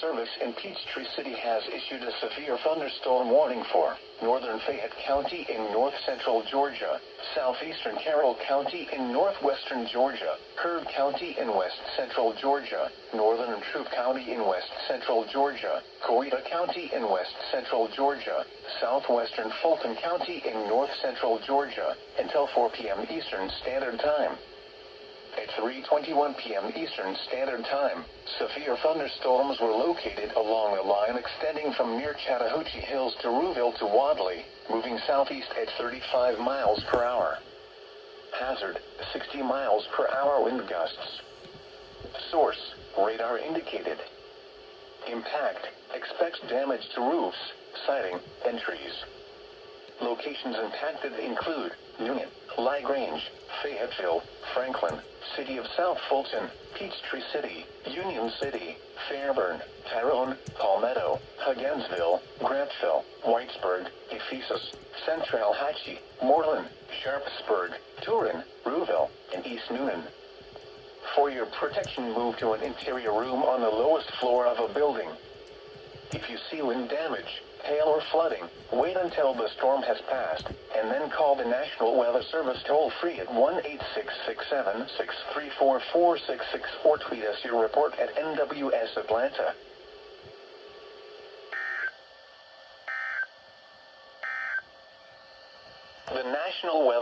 Service in Peachtree City has issued a severe thunderstorm warning for northern Fayette County in north-central Georgia, southeastern Carroll County in northwestern Georgia, Kerr County in west-central Georgia, northern Troup County in west-central Georgia, Coweta County in west-central Georgia, southwestern Fulton County in north-central Georgia, until 4 p.m. Eastern Standard Time. At 3:21 p.m. Eastern Standard Time, severe thunderstorms were located along a line extending from near Chattahoochee Hills to Rouville to Wadley, moving southeast at 35 miles per hour. Hazard, 60 miles per hour wind gusts. Source, radar indicated. Impact, expects damage to roofs, siding, and trees. Locations impacted include Union, LaGrange, Fayetteville, Franklin, City of South Fulton, Peachtree City, Union City, Fairburn, Tyrone, Palmetto, Hugginsville, Grantville, Whitesburg, Ephesus, Centralhatchee, Moreland, Sharpsburg, Turin, Rouville, and East Newnan. For your protection, move to an interior room on the lowest floor of a building. If you see wind damage, hail or flooding, wait until the storm has passed, and then call the National Weather Service toll-free at 1-866-763-4466 or tweet us your report at NWS Atlanta.